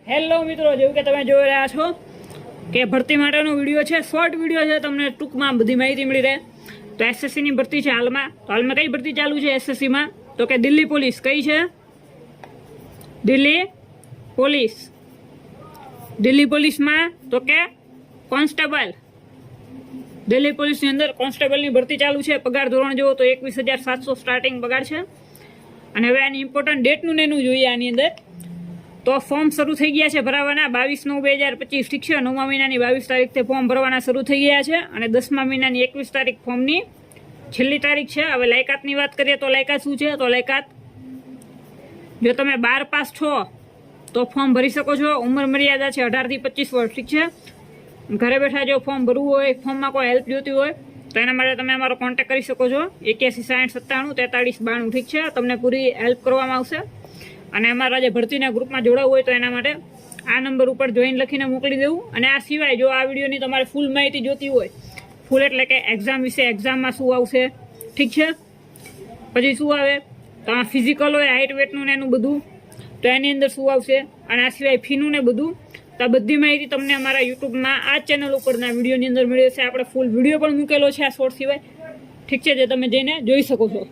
Hello મિત્રો, જેવું કે તમે જોઈ રહ્યા છો કે ભરતી માટેનો વિડીયો છે, શોર્ટ વિડીયો છે, તમને ટૂંકમાં બધી માહિતી મળી રહે. તો એસએસસીની ભરતી છે હાલમાં. તો હાલમાં કઈ ભરતી ચાલુ છે એસએસસીમાં? તો કે દિલ્હી પોલીસ. કઈ છે? દિલ્હી પોલીસ. દિલ્હી પોલીસમાં તો કે કોન્સ્ટેબલ. દિલ્હી પોલીસની અંદર કોન્સ્ટેબલની ભરતી ચાલુ છે. પગાર ધોરણ જોવો તો 21,700 સ્ટાર્ટિંગ પગાર છે. અને હવે આની ઇમ્પોર્ટન્ટ ડેટનું એનું જોઈએ આની અંદર. તો ફોર્મ શરૂ થઈ ગયા છે ભરાવાના 22/9/2025. ઠીક છે. 9મા મહિનાની 22 તારીખથી ફોર્મ ભરવાના શરૂ થઈ ગયા છે અને 10મા મહિનાની 21 તારીખ ફોર્મની છેલ્લી તારીખ છે. હવે લાયકાતની વાત કરીએ તો લાયકાત શું છે? તો લાયકાત, જો તમે 12 પાસ છો તો ફોર્મ ભરી શકો છો. ઉંમર મર્યાદા છે 18 થી 25 વર્ષ. ઠીક છે. ઘરે બેઠા જો ફોર્મ ભરવું હોય, ફોર્મમાં કોઈ હેલ્પ જોતી હોય તો એના માટે તમે અમારો કોન્ટેક્ટ કરી શકો છો. 81 60 97 43 92. ઠીક છે. તમને પૂરી હેલ્પ કરવામાં આવશે. અને અમારા જે ભરતીના ગ્રુપમાં જોડાવવું હોય તો એના માટે આ નંબર ઉપર જોઈન લખીને મોકલી દેવું. અને આ સિવાય જો આ વિડીયોની તમારે ફૂલ માહિતી જોતી હોય, ફૂલ એટલે કે એક્ઝામ વિશે, એક્ઝામમાં શું આવશે, ઠીક છે, પછી શું આવે તો આ ફિઝિકલ હોય, હાઇટ વેટનું ને એનું બધું, તો એની અંદર શું આવશે, અને આ સિવાય ફીનું ને બધું, તો આ બધી માહિતી તમને અમારા યુટ્યુબમાં આ ચેનલ ઉપરના વિડીયોની અંદર મળી જશે. આપણે ફૂલ વિડીયો પણ મૂકેલો છે આ શોર્ટ સિવાય, ઠીક છે, જે તમે જઈને જોઈ શકો છો.